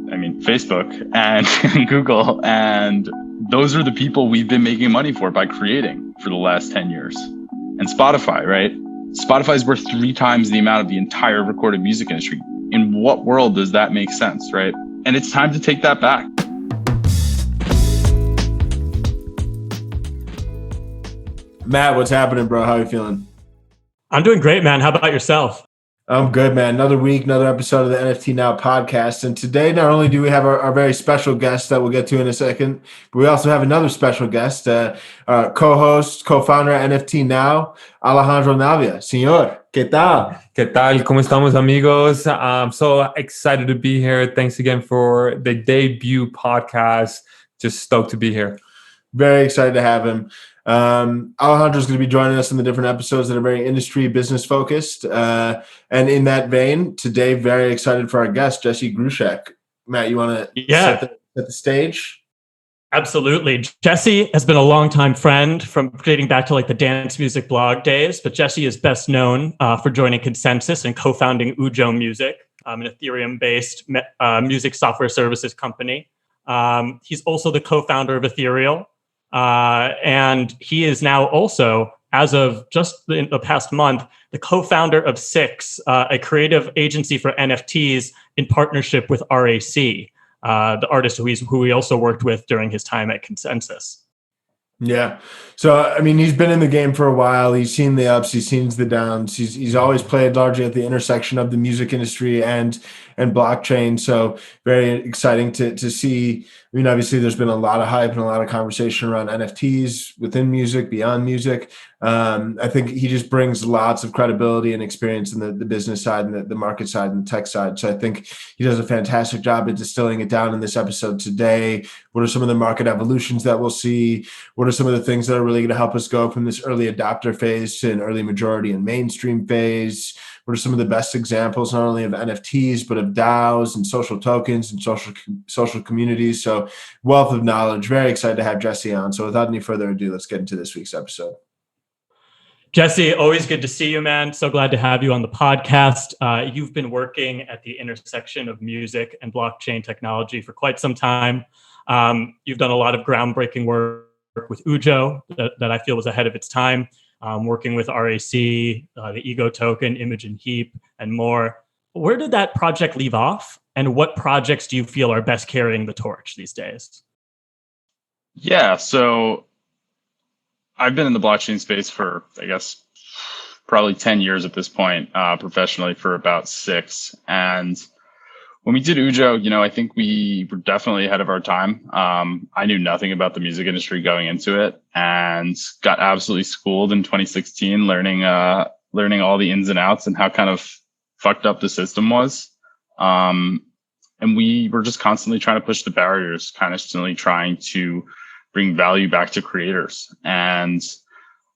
Facebook and Google, and those are the people we've been making money by creating for the last 10 years. And Spotify, right? Spotify is worth 3 times the amount of the entire recorded music industry. In what world does that make sense, right? And it's time to take that back. Matt, what's happening, bro? How are you feeling? I'm doing great, man. How about yourself? I'm good, man. Another week, another episode of the NFT Now podcast. And today, not only do we have our very special guest that we'll get to in a second, but we also have another special guest, co-host, co-founder at NFT Now, Alejandro Navia. Señor, ¿qué tal? ¿Qué tal? ¿Cómo estamos, amigos? I'm so excited to be here. Thanks again for the debut podcast. Just stoked to be here. Very excited to have him. Alejandro is going to be joining us in the different episodes that are very industry business focused. And in that vein, today, very excited for our guest, Jesse Grushack. Matt, you want to set the stage? Absolutely. Jesse has been a longtime friend from dating back to like the dance music blog days, but Jesse is best known for joining ConsenSys and co-founding Ujo Music, an Ethereum-based music software services company. He's also the co-founder of Ethereal. And he is now also, as of just in the past month, the co-founder of Six, a creative agency for NFTs in partnership with RAC, the artist who he also worked with during his time at ConsenSys. Yeah. So, I mean, he's been in the game for a while. He's seen the ups, he's seen the downs. He's always played largely at the intersection of the music industry and blockchain. So very exciting to see. I mean, obviously there's been a lot of hype and a lot of conversation around NFTs within music, beyond music. I think he just brings lots of credibility and experience in the business side and the market side and the tech side. So I think he does a fantastic job at distilling it down in this episode today. What are some of the market evolutions that we'll see? What are some of the things that are really going to help us go from this early adopter phase to an early majority and mainstream phase? What are some of the best examples, not only of NFTs, but of DAOs and social tokens and social communities? So wealth of knowledge. Very excited to have Jesse on. So without any further ado, let's get into this week's episode. Jesse, always good to see you, man. So glad to have you on the podcast. You've been working at the intersection of music and blockchain technology for quite some time. You've done a lot of groundbreaking work with Ujo that I feel was ahead of its time. Working with RAC, the Ego Token, Image and Heap, and more. Where did that project leave off? And what projects do you feel are best carrying the torch these days? Yeah, so I've been in the blockchain space for, I guess, probably 10 years at this point, professionally for about 6. And when we did Ujo, I think we were definitely ahead of our time. I knew nothing about the music industry going into it and got absolutely schooled in 2016, learning all the ins and outs and how kind of fucked up the system was. And we were just constantly trying to push the barriers, constantly trying to bring value back to creators. And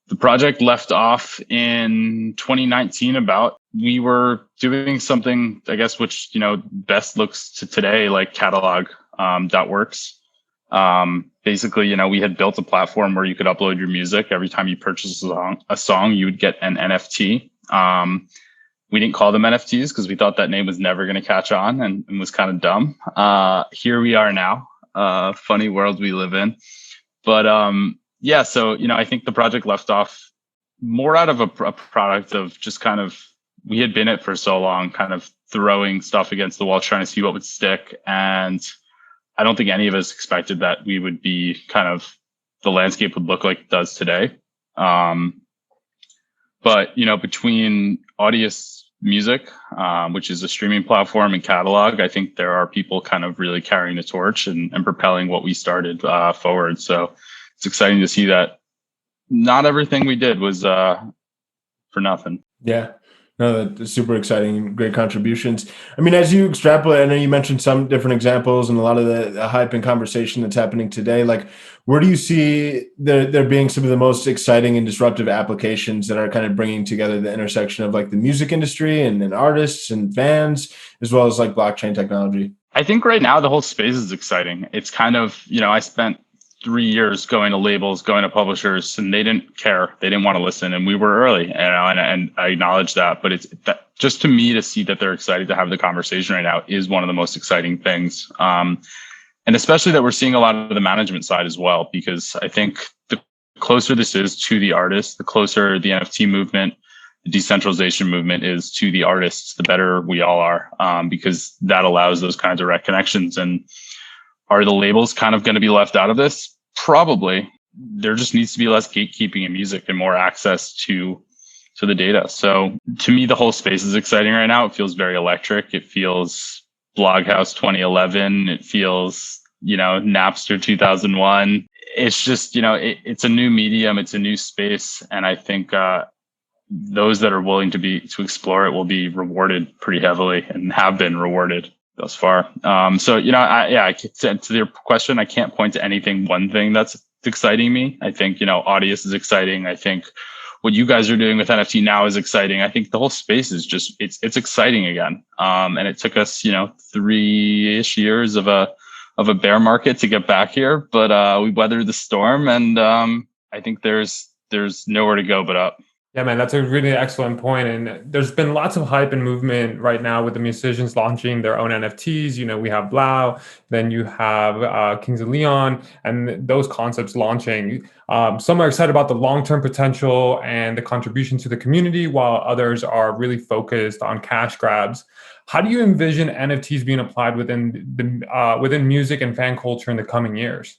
the project left off in 2019 we were doing something, I guess, which, best looks to today like catalog.works. Basically, we had built a platform where you could upload your music. Every time you purchase a song, you would get an NFT. We didn't call them NFTs because we thought that name was never going to catch on and was kind of dumb. Here we are now. Funny world we live in. But yeah, so, I think the project left off more out of a product of just kind of, we had been it for so long, kind of throwing stuff against the wall, trying to see what would stick. And I don't think any of us expected that we would be kind of, the landscape would look like it does today. But, between Audius Music, which is a streaming platform, and Catalog, I think there are people kind of really carrying the torch and propelling what we started forward. So it's exciting to see that not everything we did was for nothing. Yeah. No, that's super exciting. Great contributions. I mean, as you extrapolate, I know you mentioned some different examples and a lot of the hype and conversation that's happening today. Like, where do you see there being some of the most exciting and disruptive applications that are kind of bringing together the intersection of like the music industry and artists and fans, as well as like blockchain technology? I think right now the whole space is exciting. It's kind of, I spent 3 years going to labels, going to publishers, and they didn't care. They didn't want to listen, and we were early, and I acknowledge that. But it's that, just to me, to see that they're excited to have the conversation right now is one of the most exciting things. And especially that we're seeing a lot of the management side as well, because I think the closer this is to the artists, the closer the NFT movement, the decentralization movement is to the artists, the better we all are, because that allows those kind of direct connections. And are the labels kind of going to be left out of this? Probably. There just needs to be less gatekeeping in music and more access to the data. So to me, the whole space is exciting right now. It feels very electric. It feels Bloghouse 2011. It feels, Napster 2001. It's just, it's a new medium. It's a new space. And I think those that are willing to explore it will be rewarded pretty heavily and have been rewarded thus far. To your question, I can't point to one thing that's exciting me. I think, Audius is exciting. I think what you guys are doing with NFT now is exciting. I think the whole space is just, it's exciting again. And it took us, 3-ish years of a bear market to get back here, but we weathered the storm, and I think there's nowhere to go but up. Yeah, man, that's a really excellent point. And there's been lots of hype and movement right now with the musicians launching their own NFTs. We have Blau, then you have Kings of Leon, and those concepts launching. Some are excited about the long-term potential and the contribution to the community, while others are really focused on cash grabs. How do you envision NFTs being applied within music and fan culture in the coming years?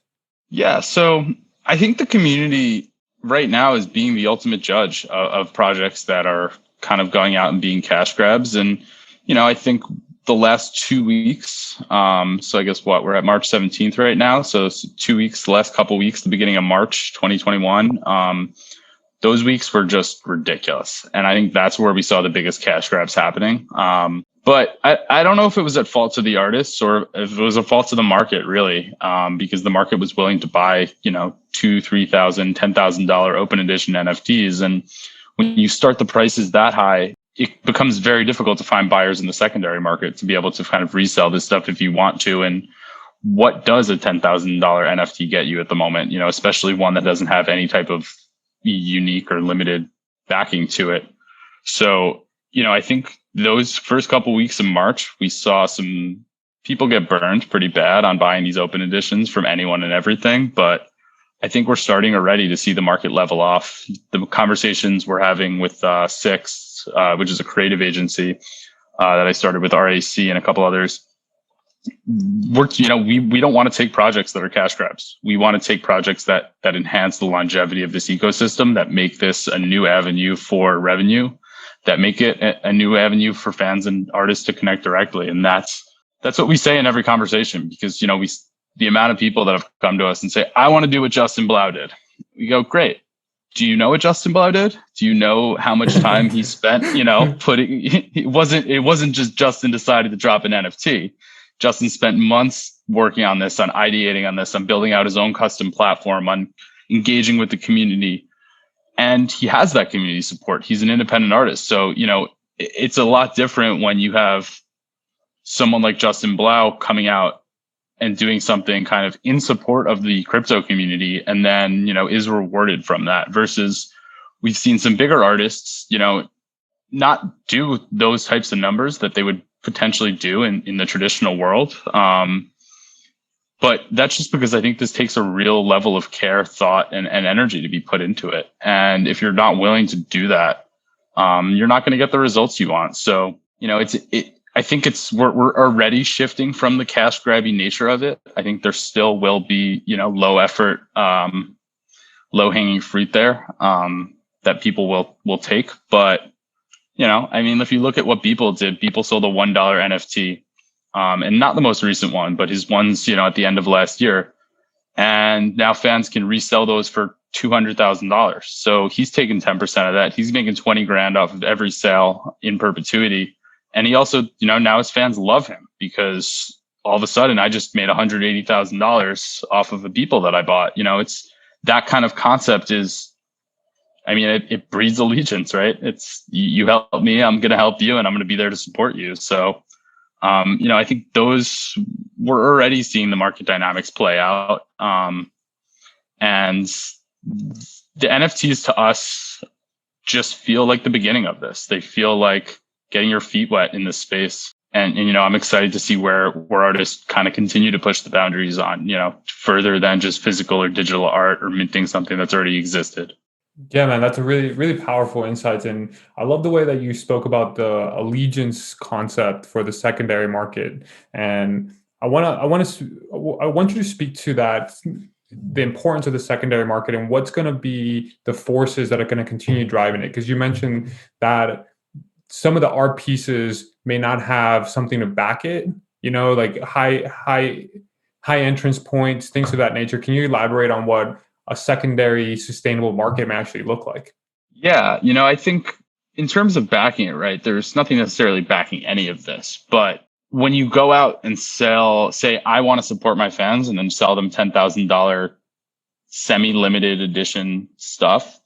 Yeah, so I think the community right now is being the ultimate judge of projects that are kind of going out and being cash grabs. And, I think the last 2 weeks, so I guess we're at March 17th right now. So 2 weeks, the last couple weeks, the beginning of March 2021, those weeks were just ridiculous. And I think that's where we saw the biggest cash grabs happening. But I don't know if it was at fault to the artists or if it was a fault to the market, really, because the market was willing to buy, $2,000, $3,000, $10,000 open edition NFTs. And when you start the prices that high, it becomes very difficult to find buyers in the secondary market to be able to kind of resell this stuff if you want to. And what does a $10,000 NFT get you at the moment, especially one that doesn't have any type of unique or limited backing to it? So, I think those first couple weeks of March, we saw some people get burned pretty bad on buying these open editions from anyone and everything. But I think we're starting already to see the market level off. The conversations we're having with Six, which is a creative agency that I started with RAC and a couple others, we don't want to take projects that are cash grabs. We want to take projects that enhance the longevity of this ecosystem, that make this a new avenue for revenue, that make it a new avenue for fans and artists to connect directly. And that's what we say in every conversation, because, the amount of people that have come to us and say, I want to do what Justin Blau did. We go, great. Do you know what Justin Blau did? Do you know how much time he spent, it wasn't just Justin decided to drop an NFT. Justin spent months working on this, on ideating on this, on building out his own custom platform, on engaging with the community. And he has that community support. He's an independent artist. So, it's a lot different when you have someone like Justin Blau coming out and doing something kind of in support of the crypto community and then, is rewarded from that, versus we've seen some bigger artists, not do those types of numbers that they would potentially do in the traditional world. But that's just because I think this takes a real level of care, thought, and energy to be put into it. And if you're not willing to do that, you're not going to get the results you want. So, I think we're already shifting from the cash grabby nature of it. I think there still will be, low effort, low hanging fruit there, that people will take. But, if you look at what Beeple did, Beeple sold a $1 NFT. And not the most recent one, but his ones, at the end of last year. And now fans can resell those for $200,000. So he's taking 10% of that. He's making 20 grand off of every sale in perpetuity. And he also, now his fans love him because all of a sudden I just made $180,000 off of the Beeple that I bought. It's that kind of concept it breeds allegiance, right? It's you help me, I'm going to help you, and I'm going to be there to support you. So, I think we're already seeing the market dynamics play out. And the NFTs to us just feel like the beginning of this. They feel like getting your feet wet in this space. And I'm excited to see where artists kind of continue to push the boundaries on, further than just physical or digital art or minting something that's already existed. Yeah, man, that's a really, really powerful insight. And I love the way that you spoke about the allegiance concept for the secondary market. And I want you to speak to that, the importance of the secondary market and what's going to be the forces that are going to continue driving it. Because you mentioned that some of the art pieces may not have something to back it, like high entrance points, things of that nature. Can you elaborate on what a secondary sustainable market may actually look like? Yeah, I think in terms of backing it, right, there's nothing necessarily backing any of this. But when you go out and say, I want to support my fans, and then sell them $10,000 semi-limited edition stuff,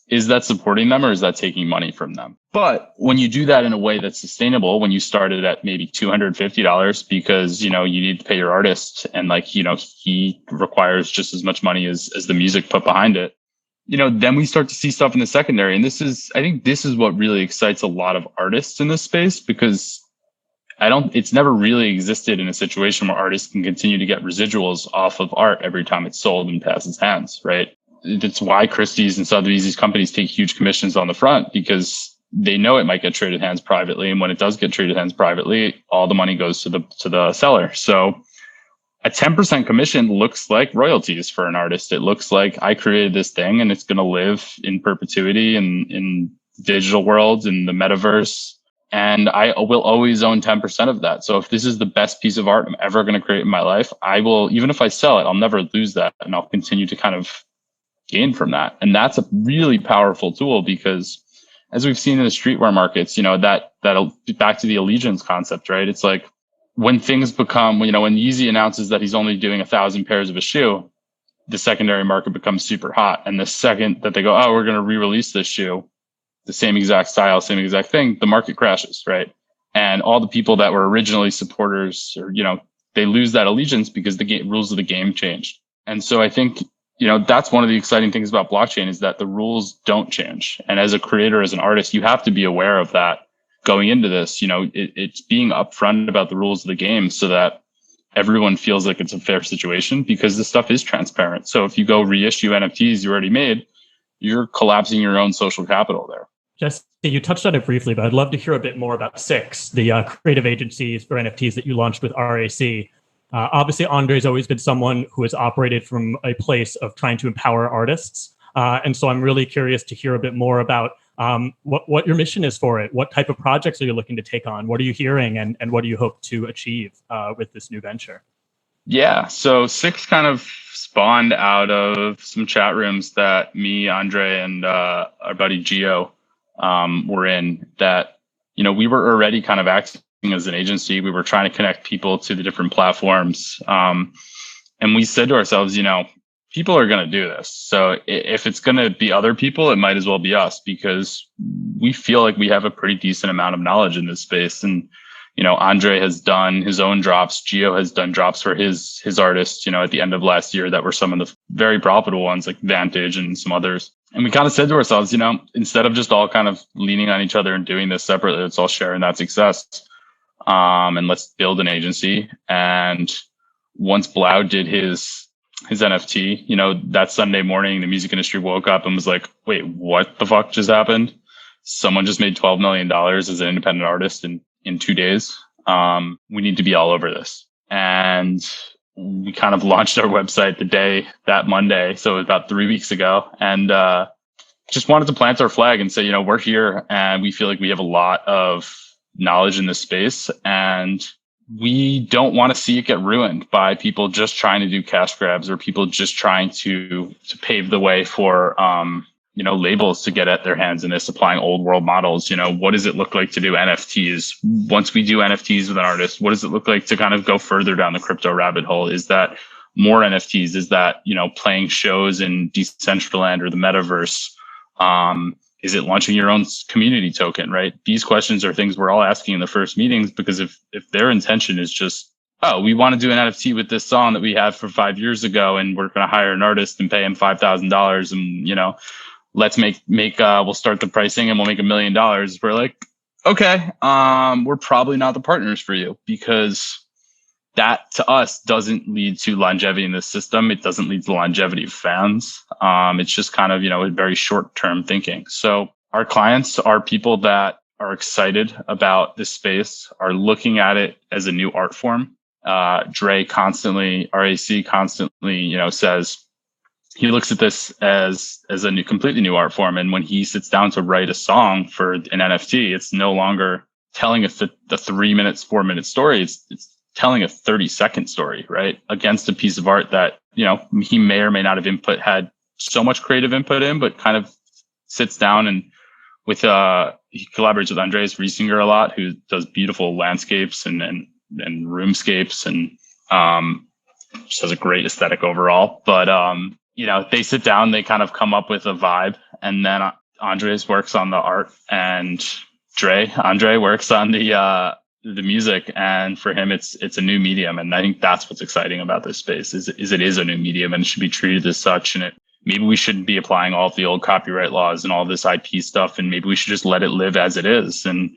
is that supporting them or is that taking money from them? But when you do that in a way that's sustainable, when you started at maybe $250 because, you need to pay your artist and he requires just as much money as the music put behind it, then we start to see stuff in the secondary. And I think this is what really excites a lot of artists in this space, because it's never really existed in a situation where artists can continue to get residuals off of art every time it's sold and passes hands, right? That's why Christie's and Sotheby's, these companies take huge commissions on the front, because they know it might get traded hands privately. And when it does get traded hands privately, all the money goes to the seller. So a 10% commission looks like royalties for an artist. It looks like I created this thing and it's going to live in perpetuity in digital worlds, in the metaverse. And I will always own 10% of that. So if this is the best piece of art I'm ever going to create in my life, I will, even if I sell it, I'll never lose that. And I'll continue to kind of gain from that. And that's a really powerful tool, because as we've seen in the streetwear markets, that'll back to the allegiance concept, right? It's like when things become, when Yeezy announces that he's only doing 1,000 pairs of a shoe, the secondary market becomes super hot. And the second that they go, oh, we're going to re-release this shoe, the same exact style, same exact thing, the market crashes, right? And all the people that were originally supporters, or, they lose that allegiance because the rules of the game changed. And so I think, that's one of the exciting things about blockchain, is that the rules don't change. And as a creator, as an artist, you have to be aware of that going into this. It's being upfront about the rules of the game so that everyone feels like it's a fair situation, because this stuff is transparent. So if you go reissue NFTs you already made, you're collapsing your own social capital there. Jesse, you touched on it briefly, but I'd love to hear a bit more about Six, the creative agencies for NFTs that you launched with RAC. Obviously, Andre's always been someone who has operated from a place of trying to empower artists. And so I'm really curious to hear a bit more about what your mission is for it. What type of projects are you looking to take on? What are you hearing, and what do you hope to achieve with this new venture? Yeah, so Six kind of spawned out of some chat rooms that me, Andre, and our buddy Gio were in, that, we were already kind of acting as an agency. We were trying to connect people to the different platforms. And we said to ourselves, people are going to do this. So if it's going to be other people, it might as well be us, because we feel like we have a pretty decent amount of knowledge in this space. And, Andre has done his own drops. Gio has done drops for his artists, at the end of last year, that were some of the very profitable ones, like Vantage and some others. And we kind of said to ourselves, instead of just all kind of leaning on each other and doing this separately, let's all share in that success. And let's build an agency. And once Blau did his NFT, that Sunday morning, the music industry woke up and was like, wait, what the fuck just happened? Someone just made $12 million as an independent artist in 2 days. We need to be all over this. And we kind of launched our website that Monday. So it was about 3 weeks ago. And just wanted to plant our flag and say, we're here and we feel like we have a lot of knowledge in this space, and we don't want to see it get ruined by people just trying to do cash grabs, or people just trying to pave the way for labels to get at their hands in this, applying old world models. What does it look like to do NFTs? Once we do NFTs with an artist, what does it look like to kind of go further down the crypto rabbit hole? Is that more NFTs? Is that, playing shows in Decentraland or the metaverse? Is it launching your own community token, right? These questions are things we're all asking in the first meetings, because if their intention is just oh, we want to do an NFT with this song that we had for 5 years ago, and we're going to hire an artist and pay him $5,000, and let's we'll start the pricing and we'll make $1 million. We're like, okay, we're probably not the partners for you, because that to us doesn't lead to longevity in the system. It doesn't lead to longevity of fans. It's just kind of, a very short-term thinking. So our clients are people that are excited about this space, are looking at it as a new art form. RAC constantly, says he looks at this as a completely new art form. And when he sits down to write a song for an NFT, it's no longer telling the 3 minutes, 4 minute story. It's telling a 30-second story, right? Against a piece of art that, he may or may not have had so much creative input in, but kind of sits down and he collaborates with Andreas Riesinger a lot, who does beautiful landscapes and roomscapes, and just has a great aesthetic overall. But they sit down, they kind of come up with a vibe, and then Andres works on the art, and Andre works on the music. And for him, it's a new medium, and I think that's what's exciting about this space is it is a new medium, and it should be treated as such. And maybe we shouldn't be applying all of the old copyright laws and all this IP stuff, and maybe we should just let it live as it is. And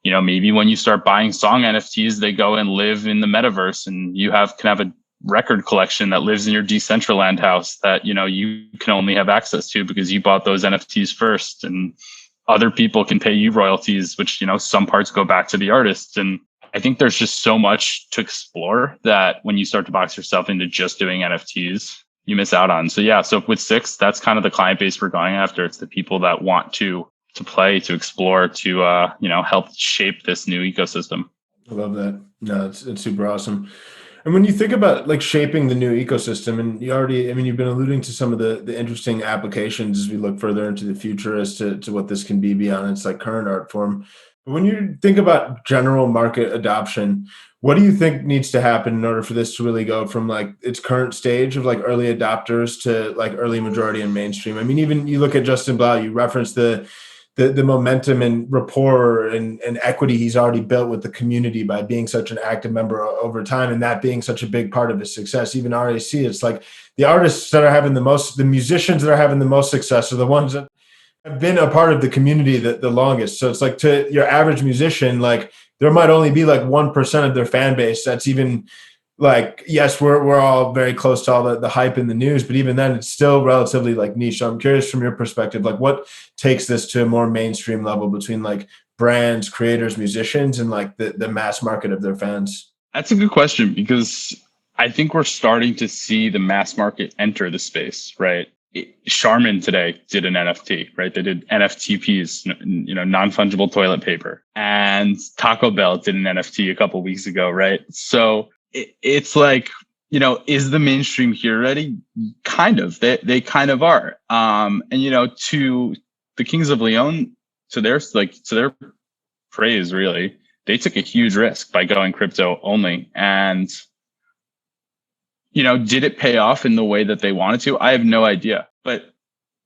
maybe when you start buying song NFTs, they go and live in the metaverse, and you can have a record collection that lives in your Decentraland house that, you can only have access to because you bought those NFTs first, and other people can pay you royalties, which, some parts go back to the artists. And I think there's just so much to explore that when you start to box yourself into just doing NFTs, you miss out on. So yeah, so with Six, that's kind of the client base we're going after. It's the people that want to play, to explore, to help shape this new ecosystem. I love that. No, it's super awesome. And when you think about like shaping the new ecosystem, and you've been alluding to some of the interesting applications as we look further into the future as to what this can be beyond its like current art form. But when you think about general market adoption, what do you think needs to happen in order for this to really go from like its current stage of like early adopters to like early majority and mainstream? I mean, even you look at Justin Blau, you referenced the momentum and rapport and equity he's already built with the community by being such an active member over time, and that being such a big part of his success. Even RAC, it's like the artists that are having the musicians that are having the most success are the ones that have been a part of the community the longest. So it's like, to your average musician, like there might only be like 1% of their fan base that's even like, yes, we're all very close to all the hype in the news, but even then it's still relatively like niche. So I'm curious from your perspective, like what takes this to a more mainstream level between like brands, creators, musicians, and like the mass market of their fans? That's a good question, because I think we're starting to see the mass market enter the space, right? Charmin today did an NFT, right? They did NFTPs, non-fungible toilet paper, and Taco Bell did an NFT a couple of weeks ago, right? So it's like, is the mainstream here already? Kind of. They kind of are. And to the Kings of Leon, to their praise, really, they took a huge risk by going crypto only. And did it pay off in the way that they wanted to? I have no idea. But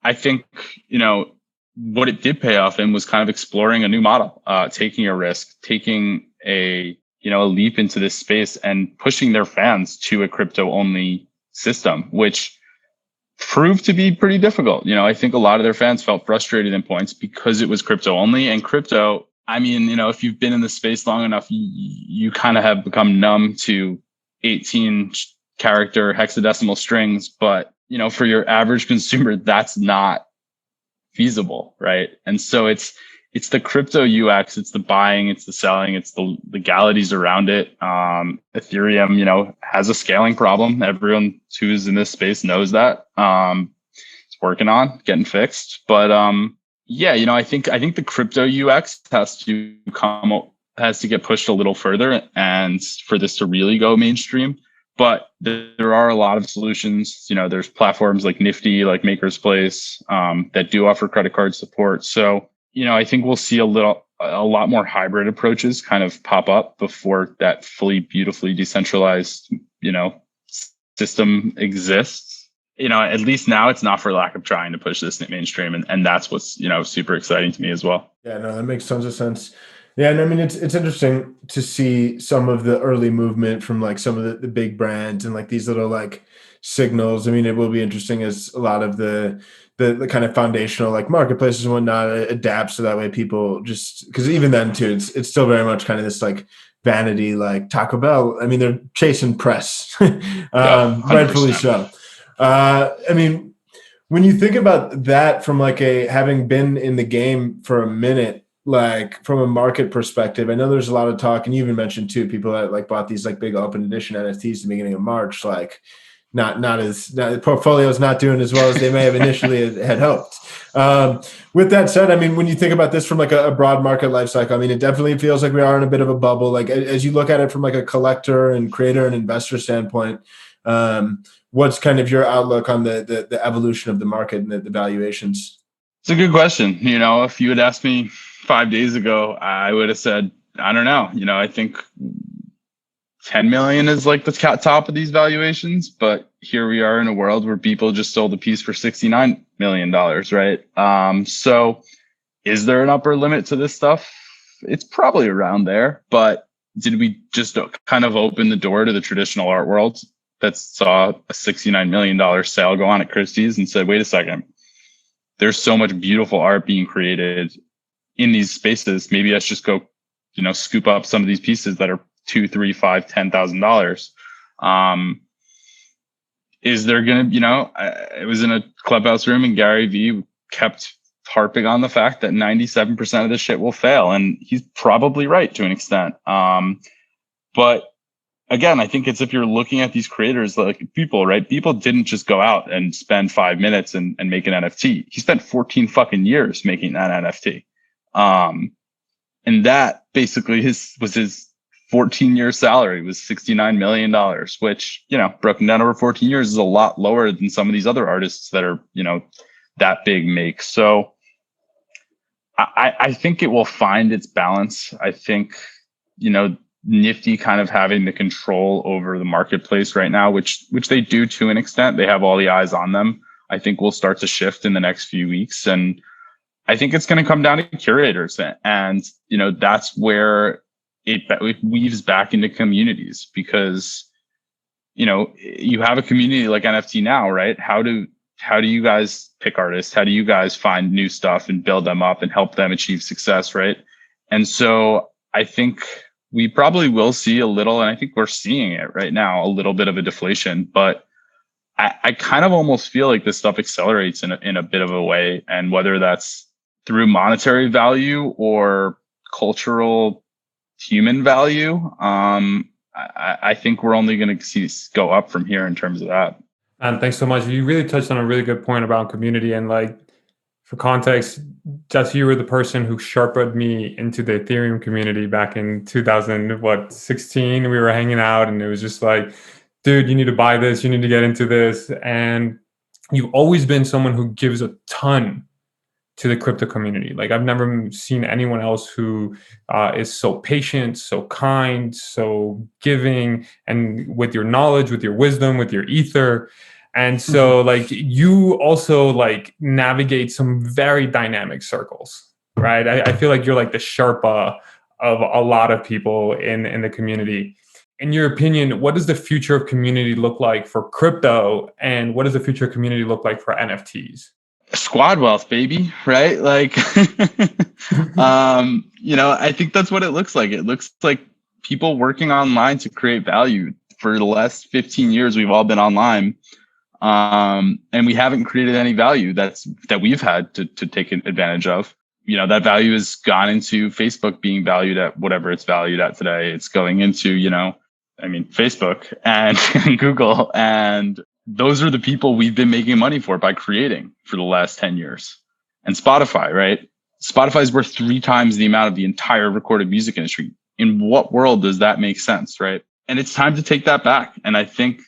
I think, what it did pay off in was kind of exploring a new model, taking a risk, taking a leap into this space and pushing their fans to a crypto only system, which proved to be pretty difficult. I think a lot of their fans felt frustrated in points because it was crypto only. And crypto, if you've been in the space long enough, you kind of have become numb to 18 character hexadecimal strings. But, for your average consumer, that's not feasible, right? And so it's the crypto UX, it's the buying, it's the selling, it's the legalities around it. Ethereum, has a scaling problem. Everyone who's in this space knows that. It's working on getting fixed. But I think the crypto UX has to get pushed a little further, and for this to really go mainstream. But there are a lot of solutions. There's platforms like Nifty, like Maker's Place, that do offer credit card support. So, I think we'll see a lot more hybrid approaches kind of pop up before that fully beautifully decentralized, system exists. At least now it's not for lack of trying to push this mainstream. And that's what's, super exciting to me as well. Yeah, no, that makes tons of sense. Yeah, and I mean it's interesting to see some of the early movement from like some of the big brands and like these little like signals. I mean, it will be interesting as a lot of the kind of foundational like marketplaces and whatnot adapts, so that way people just, because even then too, it's still very much kind of this like vanity, like Taco Bell. I mean, they're chasing press, Yeah, rightfully 100%. so. I mean, when you think about that from like a having been in the game for a minute, like from a market perspective, I know there's a lot of talk, and you even mentioned too, people that like bought these like big open edition NFTs at the beginning of March, like the portfolio is not doing as well as they may have initially had hoped. With that said, I mean, when you think about this from like a broad market life cycle, I mean, it definitely feels like we are in a bit of a bubble. Like as you look at it from like a collector and creator and investor standpoint, what's kind of your outlook on the evolution of the market and the valuations? It's a good question. If you had asked me 5 days ago, I would have said, I don't know. I think 10 million is like the top of these valuations, but here we are in a world where people just sold a piece for $69 million, right? So is there an upper limit to this stuff? It's probably around there, but did we just kind of open the door to the traditional art world that saw a $69 million sale go on at Christie's and said, wait a second, there's so much beautiful art being created in these spaces. Maybe let's just go, scoop up some of these pieces that are $2, $3, $5, $10,000. Is there going to, I was in a Clubhouse room and Gary Vee kept harping on the fact that 97% of this shit will fail. And he's probably right to an extent. But again, I think it's, if you're looking at these creators, like people, right? People didn't just go out and spend 5 minutes and make an NFT. He spent 14 fucking years making that NFT. And that basically was his 14-year salary was $69 million, which, broken down over 14 years is a lot lower than some of these other artists that are, that big make. So I think it will find its balance. I think, Nifty kind of having the control over the marketplace right now, which they do to an extent. They have all the eyes on them. I think will start to shift in the next few weeks. And I think it's going to come down to curators. And, that's where it weaves back into communities, because, you have a community like NFT now, right? How do you guys pick artists? How do you guys find new stuff and build them up and help them achieve success, right? And so I think we probably will see a little, and I think we're seeing it right now, a little bit of a deflation, but I kind of almost feel like this stuff accelerates in a bit of a way. And whether that's through monetary value or cultural human value, I think we're only going to see go up from here in terms of that. And thanks so much. You really touched on a really good point about community. And like, for context, Jesse, you were the person who sharpened me into the Ethereum community back in 2016. We were hanging out and it was just like, dude, you need to buy this, you need to get into this. And you've always been someone who gives a ton to the crypto community. Like, I've never seen anyone else who is so patient, so kind, so giving, and with your knowledge, with your wisdom, with your ether. And so like you also like navigate some very dynamic circles, right? I feel like you're like the Sherpa of a lot of people in the community. In your opinion, what does the future of community look like for crypto? And what does the future of community look like for NFTs? Squad wealth, baby, right? Like, I think that's what it looks like. It looks like people working online to create value. For the last 15 years, we've all been online. And we haven't created any value that we've had to take advantage of. That value has gone into Facebook being valued at whatever it's valued at today. It's going into, Facebook and Google. And those are the people we've been making money by creating for the last 10 years. And Spotify, right? Spotify is worth 3 times the amount of the entire recorded music industry. In what world does that make sense, right? And it's time to take that back. And I think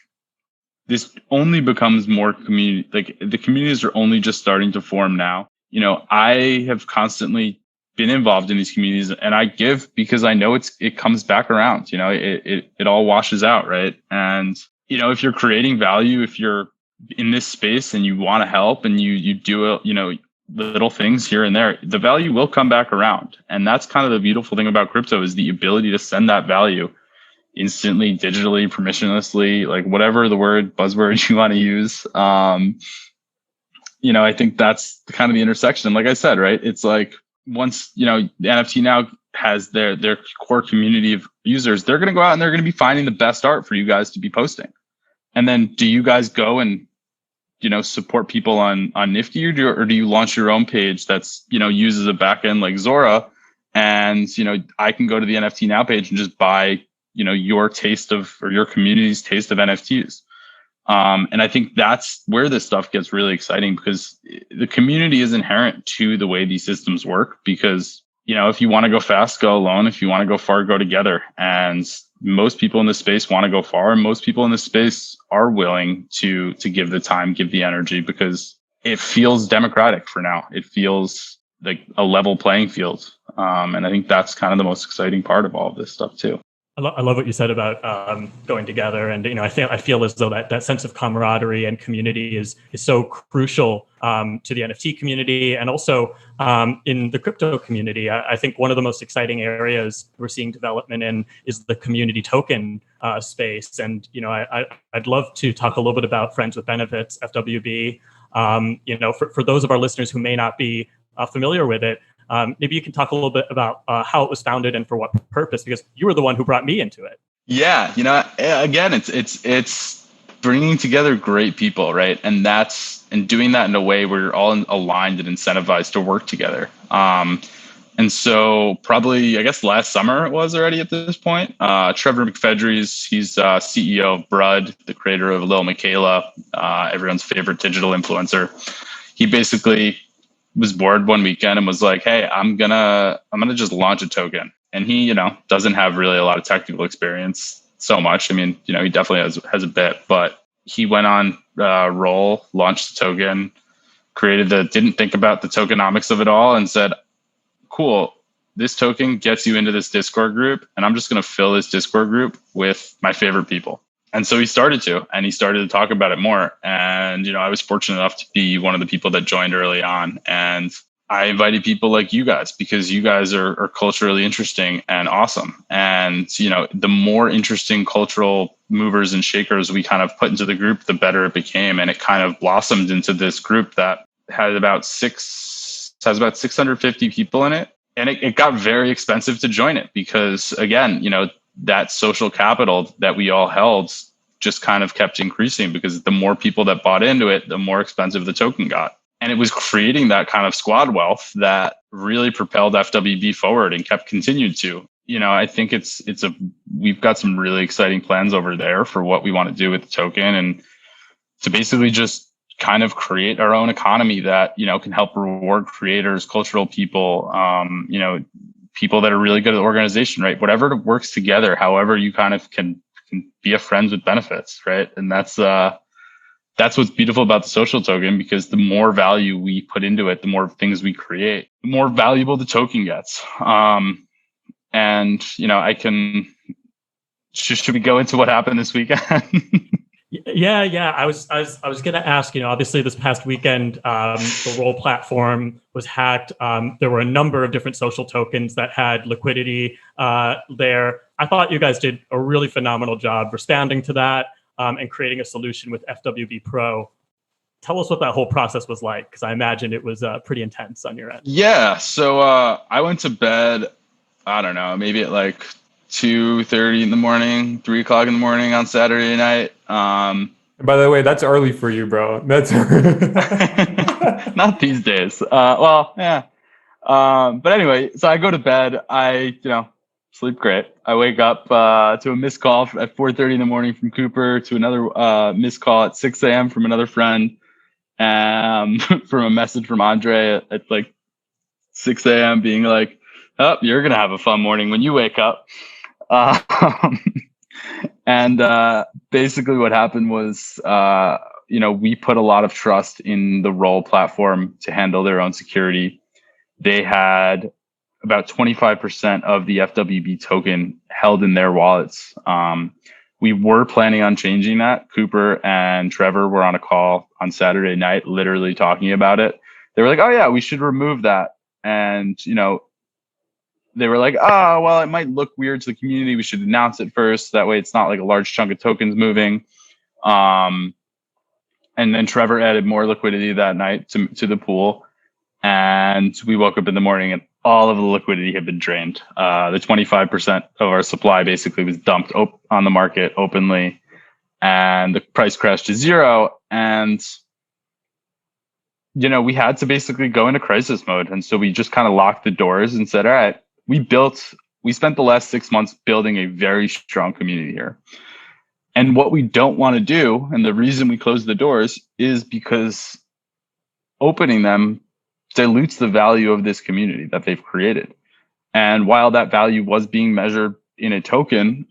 this only becomes more community. Like, the communities are only just starting to form now. I have constantly been involved in these communities, and I give because I know it comes back around. It all washes out, right? And if you're creating value, if you're in this space and you want to help and you do it, little things here and there, the value will come back around. And that's kind of the beautiful thing about crypto, is the ability to send that value instantly, digitally, permissionlessly, like whatever the buzzword you want to use. I think that's kind of the intersection. And like I said, right, it's like once, the NFT now has their core community of users, they're going to go out and they're going to be finding the best art for you guys to be posting. And then do you guys go and, support people on Nifty, or do you launch your own page that's, uses a backend like Zora, and, I can go to the NFT Now page and just buy, your taste of, or your community's taste of NFTs. And I think that's where this stuff gets really exciting, because the community is inherent to the way these systems work. Because, if you want to go fast, go alone. If you want to go far, go together. And most people in this space want to go far. And most people in this space are willing to give the time, give the energy, because it feels democratic for now. It feels like a level playing field. And I think that's kind of the most exciting part of all of this stuff too. I love what you said about going together, and I feel as though that sense of camaraderie and community is so crucial to the NFT community, and also in the crypto community. I think one of the most exciting areas we're seeing development in is the community token space, and I'd love to talk a little bit about Friends with Benefits FWB. For those of our listeners who may not be familiar with it. Maybe you can talk a little bit about how it was founded and for what purpose, because you were the one who brought me into it. Yeah, again, it's bringing together great people, right? And doing that in a way where you're all aligned and incentivized to work together. And so probably, I guess last summer it was already at this point. Trevor McFedries, he's CEO of Brud, the creator of Lil Miquela, everyone's favorite digital influencer. He basically was bored one weekend and was like, hey, I'm gonna just launch a token. And he, doesn't have really a lot of technical experience so much. I mean, he definitely has a bit, but he went on roll, launched the token, didn't think about the tokenomics of it all, and said, cool, this token gets you into this Discord group, and I'm just gonna fill this Discord group with my favorite people. And so he started to talk about it more. And, I was fortunate enough to be one of the people that joined early on. And I invited people like you guys, because you guys are culturally interesting and awesome. And, the more interesting cultural movers and shakers we kind of put into the group, the better it became. And it kind of blossomed into this group that has about 650 people in it. And it got very expensive to join it because, again, that social capital that we all held just kind of kept increasing, because the more people that bought into it, the more expensive the token got. And it was creating that kind of squad wealth that really propelled FWB forward and continued to. I think we've got some really exciting plans over there for what we want to do with the token, and to basically just kind of create our own economy that, can help reward creators, cultural people, people that are really good at the organization, right? Whatever works together, however you kind of can be a friends with benefits, right? And that's what's beautiful about the social token, because the more value we put into it, the more things we create, the more valuable the token gets. Should we go into what happened this weekend? Yeah. I was going to ask, obviously this past weekend, the Roll platform was hacked. There were a number of different social tokens that had liquidity there. I thought you guys did a really phenomenal job responding to that and creating a solution with FWB Pro. Tell us what that whole process was like, because I imagine it was pretty intense on your end. Yeah. So I went to bed, I don't know, maybe at like 2:30 in the morning, 3 o'clock in the morning on Saturday night. By the way, that's early for you, bro. That's not these days. Well, yeah. But anyway, so I go to bed. I, sleep great. I wake up to a missed call at 4:30 in the morning from Cooper, to another missed call at 6 a.m. from another friend, from a message from Andre at like 6 a.m. being like, oh, you're going to have a fun morning when you wake up. And basically what happened was, we put a lot of trust in the Roll platform to handle their own security. They had about 25% of the FWB token held in their wallets. We were planning on changing that. Cooper and Trevor were on a call on Saturday night, literally talking about it. they were like, oh yeah, we should remove that. And, they were like, oh, well, it might look weird to the community. We should announce it first. That way it's not like a large chunk of tokens moving. And then Trevor added more liquidity that night to the pool. And we woke up in the morning and all of the liquidity had been drained. The 25% of our supply basically was dumped on the market openly. And the price crashed to zero. And, we had to basically go into crisis mode. And so we just kind of locked the doors and said, all right, we spent the last 6 months building a very strong community here. And what we don't want to do, and the reason we closed the doors, is because opening them dilutes the value of this community that they've created. And while that value was being measured in a token,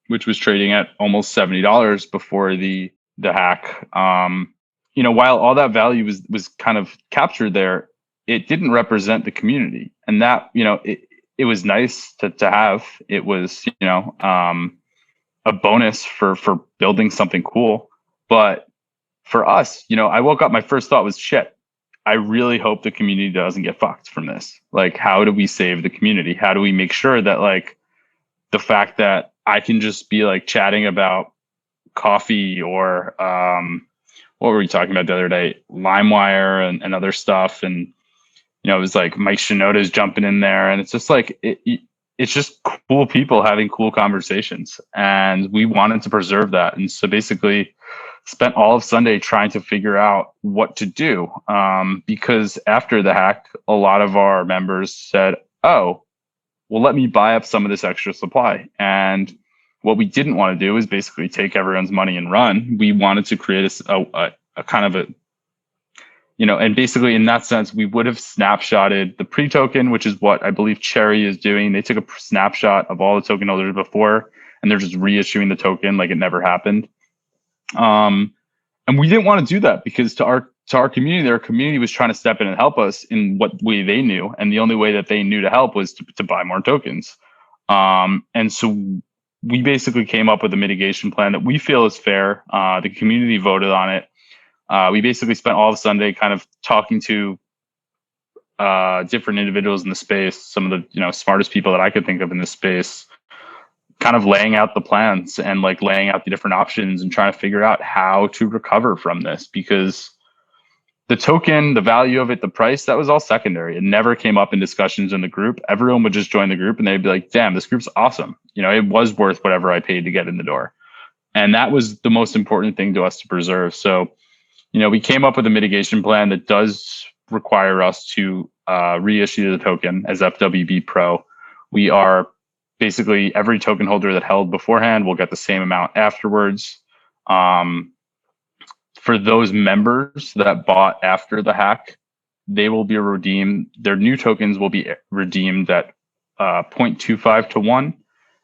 which was trading at almost $70 before the hack, while all that value was kind of captured there, it didn't represent the community. And that, it was nice to have. It was, a bonus for building something cool. But for us, I woke up, my first thought was, shit, I really hope the community doesn't get fucked from this. Like, how do we save the community? How do we make sure that, like, the fact that I can just be like chatting about coffee or what were we talking about the other day? LimeWire and other stuff. And, it was like Mike Shinoda's jumping in there. And it's just like, it's just cool people having cool conversations. And we wanted to preserve that. And so basically spent all of Sunday trying to figure out what to do. Because after the hack, a lot of our members said, oh, well, let me buy up some of this extra supply. And what we didn't want to do is basically take everyone's money and run. We wanted to create a kind of a, and basically in that sense, we would have snapshotted the pre-token, which is what I believe Cherry is doing. They took a snapshot of all the token holders before, and they're just reissuing the token like it never happened. And we didn't want to do that because to our community, their community was trying to step in and help us in what way they knew. And the only way that they knew to help was to buy more tokens. And so we basically came up with a mitigation plan that we feel is fair. The community voted on it. We basically spent all of Sunday kind of talking to different individuals in the space, some of the smartest people that I could think of in this space, kind of laying out the plans and like laying out the different options and trying to figure out how to recover from this. Because the token, the value of it, the price, that was all secondary. It never came up in discussions in the group. Everyone would just join the group and they'd be like, damn, this group's awesome. It was worth whatever I paid to get in the door. And that was the most important thing to us to preserve. So, we came up with a mitigation plan that does require us to reissue the token as FWB Pro. We are basically every token holder that held beforehand will get the same amount afterwards. For those members that bought after the hack, they will be redeemed. Their new tokens will be redeemed at 0.25 to 1.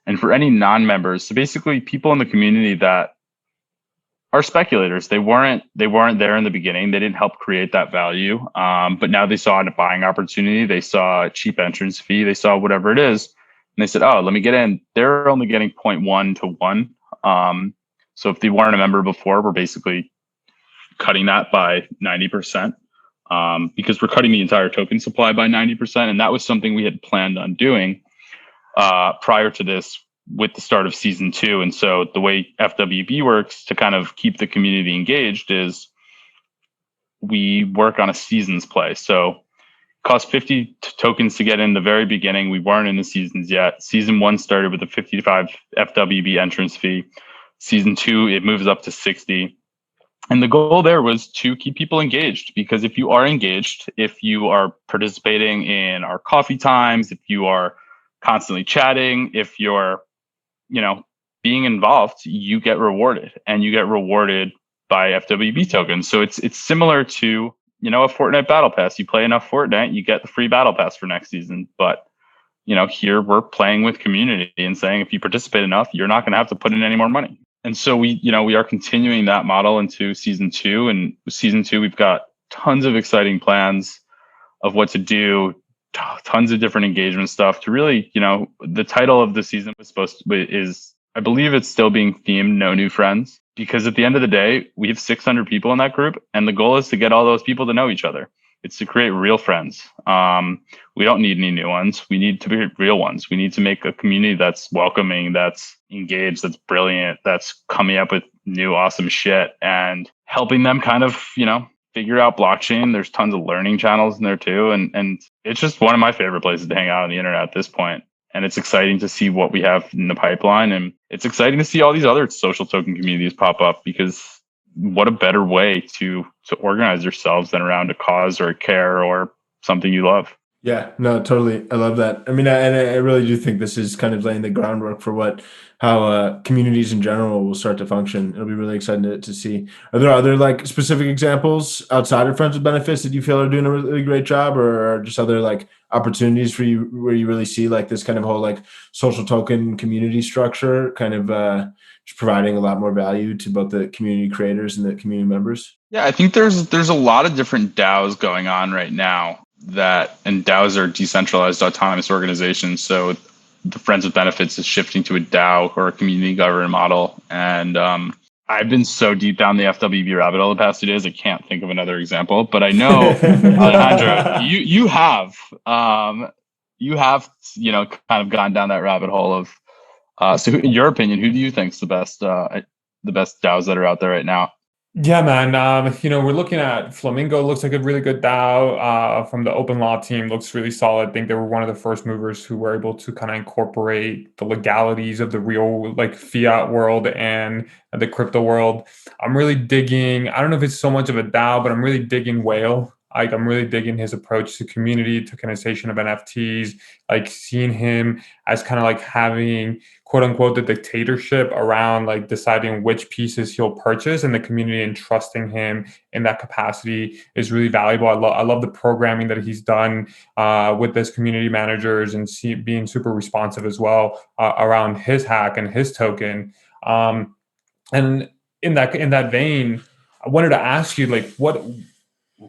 And for any non-members, so basically people in the community that are speculators, they weren't there in the beginning. They didn't help create that value. But now they saw a buying opportunity. They saw a cheap entrance fee. They saw whatever it is. And they said, oh, let me get in. They're only getting 0.1 to 1. So if they weren't a member before, we're basically cutting that by 90%. Because we're cutting the entire token supply by 90%. And that was something we had planned on doing prior to this with the start of season 2. And so the way FWB works to kind of keep the community engaged is we work on a seasons play. So it cost 50 tokens to get in the very beginning. We weren't in the seasons yet. Season 1 started with a 55 FWB entrance fee. Season 2, it moves up to 60. And the goal there was to keep people engaged, because if you are engaged, if you are participating in our coffee times, if you are constantly chatting, if you're being involved, you get rewarded, and you get rewarded by FWB tokens. So it's similar to, a Fortnite battle pass. You play enough Fortnite, you get the free battle pass for next season. But, here we're playing with community and saying, if you participate enough, you're not going to have to put in any more money. And so we are continuing that model into season 2, and season 2, we've got tons of exciting plans of what to do, tons of different engagement stuff to really, the title of the season is, I believe it's still being themed No New Friends, because at the end of the day, we have 600 people in that group. And the goal is to get all those people to know each other. It's to create real friends. We don't need any new ones. We need to be real ones. We need to make a community that's welcoming, that's engaged, that's brilliant, that's coming up with new awesome shit and helping them kind of, figure out blockchain. There's tons of learning channels in there too. And it's just one of my favorite places to hang out on the internet at this point. And it's exciting to see what we have in the pipeline. And it's exciting to see all these other social token communities pop up, because what a better way to organize yourselves than around a cause or a care or something you love. Yeah, no, totally. I love that. I mean, I really do think this is kind of laying the groundwork for how communities in general will start to function. It'll be really exciting to see. Are there other like specific examples outside of Friends with Benefits that you feel are doing a really great job, or just other like opportunities for you where you really see like this kind of whole like social token community structure kind of just providing a lot more value to both the community creators and the community members? Yeah, I think there's a lot of different DAOs going on right now, and DAOs are decentralized autonomous organizations. So the Friends with Benefits is shifting to a DAO or a community governance model. And I've been so deep down the FWB rabbit hole the past 2 days, I can't think of another example. But I know, Alejandro, you have kind of gone down that rabbit hole of. So in your opinion, who do you think is the best DAOs that are out there right now? Yeah, man. We're looking at Flamingo. Looks like a really good DAO from the Open Law team. Looks really solid. I think they were one of the first movers who were able to kind of incorporate the legalities of the real like fiat world and the crypto world. I'm really digging. I don't know if it's so much of a DAO, but I'm really digging Whale. Like, I'm really digging his approach to community tokenization of NFTs, like seeing him as kind of like having quote unquote the dictatorship around like deciding which pieces he'll purchase, and the community and trusting him in that capacity is really valuable. I love the programming that he's done with his community managers and being super responsive as well around his hack and his token. And in that vein, I wanted to ask you, like,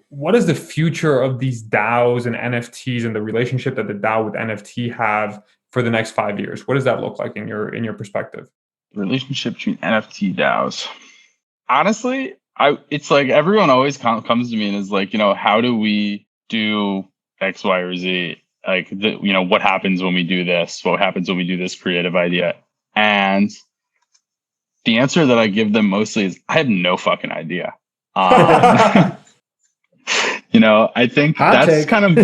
what is the future of these DAOs and NFTs and the relationship that the DAO with NFT have for the next 5 years? What does that look like in your perspective? The relationship between NFT DAOs. Honestly, it's like everyone always comes to me and is like, how do we do X, Y, or Z? Like, what happens when we do this? What happens when we do this creative idea? And the answer that I give them mostly is, I have no fucking idea. I think Hot that's take. kind of,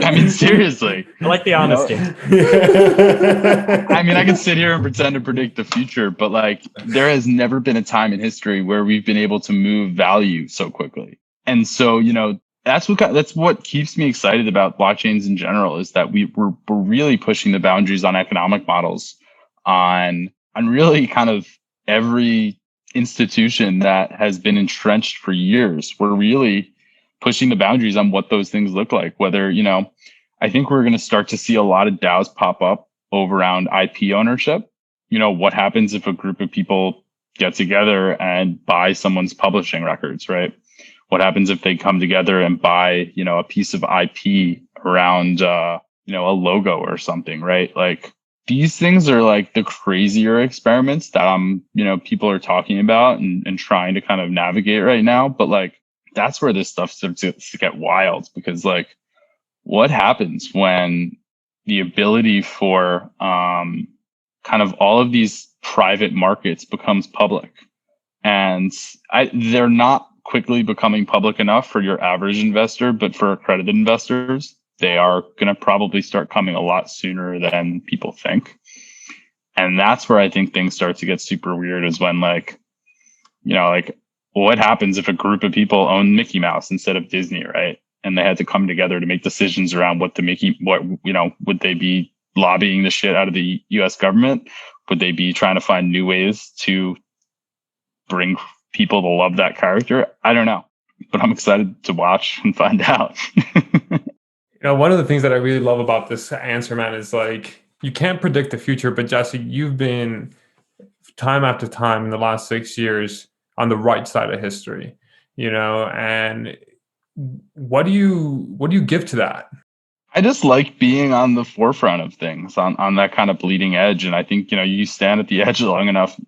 I mean, seriously. I like the honesty. I mean, I can sit here and pretend to predict the future, but like, there has never been a time in history where we've been able to move value so quickly. And so, that's what keeps me excited about blockchains in general, is that we're really pushing the boundaries on economic models, on really kind of every institution that has been entrenched for years. We're really pushing the boundaries on what those things look like. Whether, I think we're going to start to see a lot of DAOs pop up around IP ownership. What happens if a group of people get together and buy someone's publishing records, right? What happens if they come together and buy, a piece of IP around, a logo or something, right? Like, these things are like the crazier experiments that people are talking about and trying to kind of navigate right now. But like, that's where this stuff starts to get wild, because like, what happens when the ability for kind of all of these private markets becomes public? And they're not quickly becoming public enough for your average investor, but for accredited investors, they are going to probably start coming a lot sooner than people think. And that's where I think things start to get super weird, is when like, what happens if a group of people own Mickey Mouse instead of Disney, right? And they had to come together to make decisions around would they be lobbying the shit out of the US government? Would they be trying to find new ways to bring people to love that character? I don't know, but I'm excited to watch and find out. One of the things that I really love about this answer, man, is like, you can't predict the future, but Jesse, you've been time after time in the last 6 years on the right side of history, and what do you give to that? I just like being on the forefront of things, on that kind of bleeding edge. And I think, you stand at the edge long enough,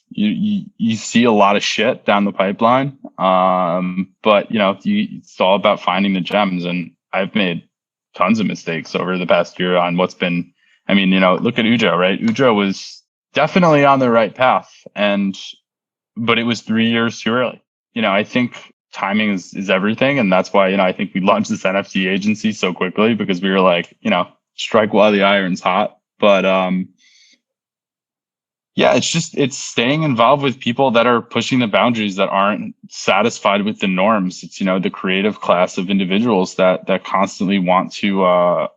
you see a lot of shit down the pipeline. But it's all about finding the gems, and I've made tons of mistakes over the past year on what's been. I mean, look at Ujo, right? Ujo was definitely on the right path, but it was 3 years too early. I think timing is everything, and that's why I think we launched this NFT agency so quickly, because we were like, strike while the iron's hot. But yeah, it's staying involved with people that are pushing the boundaries, that aren't satisfied with the norms. It's the creative class of individuals that constantly want to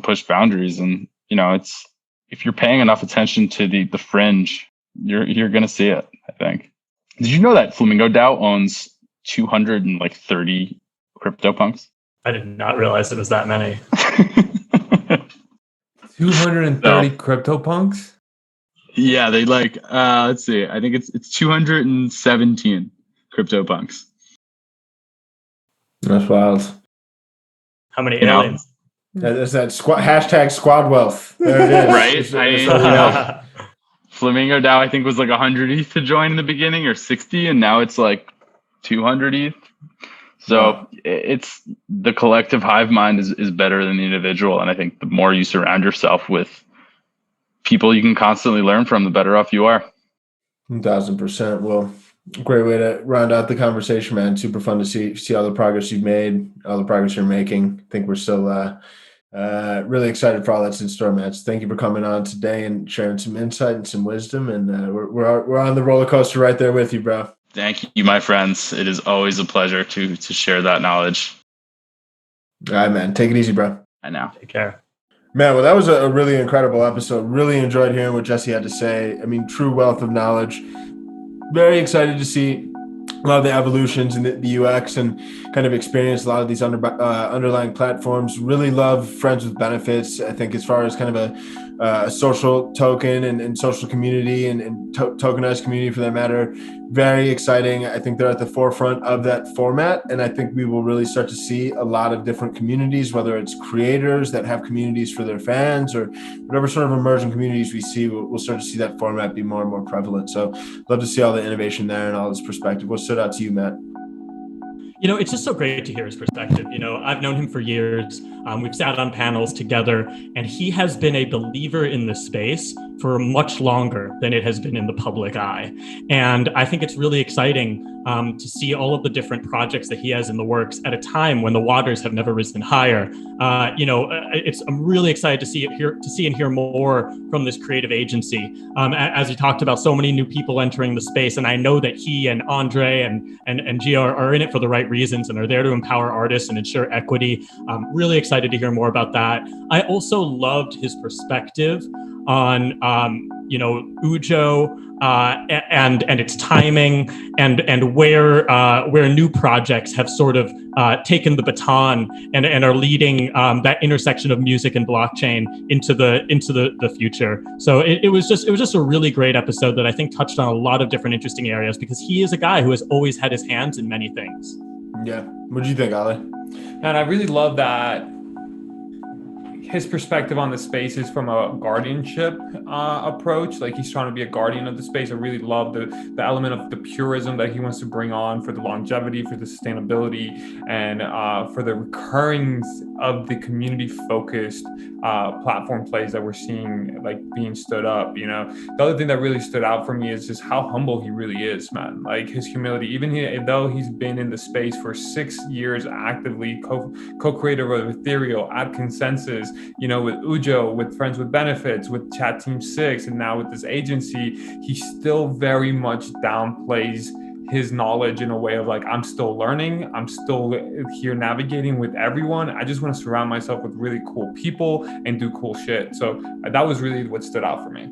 push boundaries. And it's, if you're paying enough attention to the fringe, you're gonna see it, I think. Did you know that Flamingo DAO owns 230 CryptoPunks? I did not realize it was that many. 230 CryptoPunks? Yeah, they let's see. I think it's 217 CryptoPunks. That's wild. How many aliens? That's that hashtag squad wealth. There it is. Right? Flamingo DAO, I think, was like 100 ETH to join in the beginning, or 60, and now it's like 200 ETH. So it's the collective hive mind is better than the individual. And I think the more you surround yourself with people you can constantly learn from, the better off you are. 1000%. Well, great way to round out the conversation, man. Super fun to see all the progress you've made, all the progress you're making. I think we're still really excited for all that's in store, man. So thank you for coming on today and sharing some insight and some wisdom. And we're on the roller coaster right there with you, bro. Thank you, my friends. It is always a pleasure to share that knowledge. All right, man. Take it easy, bro. I know. Take care. Man, well, that was a really incredible episode. Really enjoyed hearing what Jesse had to say. I mean, true wealth of knowledge. Very excited to see a lot of the evolutions in the UX and kind of experience a lot of these underlying platforms. Really love Friends with Benefits. I think as far as kind of a social token and social community and tokenized community for that matter, very exciting. I think they're at the forefront of that format. And I think we will really start to see a lot of different communities, whether it's creators that have communities for their fans or whatever sort of emerging communities we see, we'll start to see that format be more and more prevalent. So love to see all the innovation there and all this perspective. What stood out to you, Matt? It's just so great to hear his perspective. I've known him for years. We've sat on panels together, and he has been a believer in the space for much longer than it has been in the public eye. And I think it's really exciting to see all of the different projects that he has in the works at a time when the waters have never risen higher. I'm really excited to see and hear more from this creative agency. As he talked about, so many new people entering the space, and I know that he and Andre and Gia are in it for the right reasons and are there to empower artists and ensure equity. Really excited to hear more about that. I also loved his perspective on Ujo and its timing and where new projects have sort of taken the baton and are leading that intersection of music and blockchain into the future. So it was just a really great episode that I think touched on a lot of different interesting areas, because he is a guy who has always had his hands in many things. Yeah. What do you think, Ali? And I really love that his perspective on the space is from a guardianship approach. Like, he's trying to be a guardian of the space. I really love the element of the purism that he wants to bring on for the longevity, for the sustainability, and for the recurrence of the community-focused platform plays that we're seeing like being stood up. The other thing that really stood out for me is just how humble he really is, man. Like, his humility, even though he's been in the space for 6 years actively, co-creator of Ethereal, at ConsenSys, with Ujo, with Friends with Benefits, with Chat Team 6, and now with this agency, he still very much downplays his knowledge in a way of like, I'm still learning, I'm still here navigating with everyone. I just want to surround myself with really cool people and do cool shit. So that was really what stood out for me.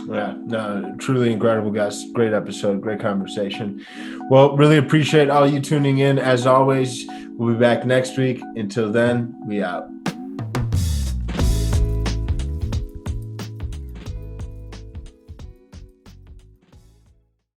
Yeah, no, truly incredible, guys. Great episode, great conversation. Well, really appreciate all you tuning in. As always, we'll be back next week. Until then, we out.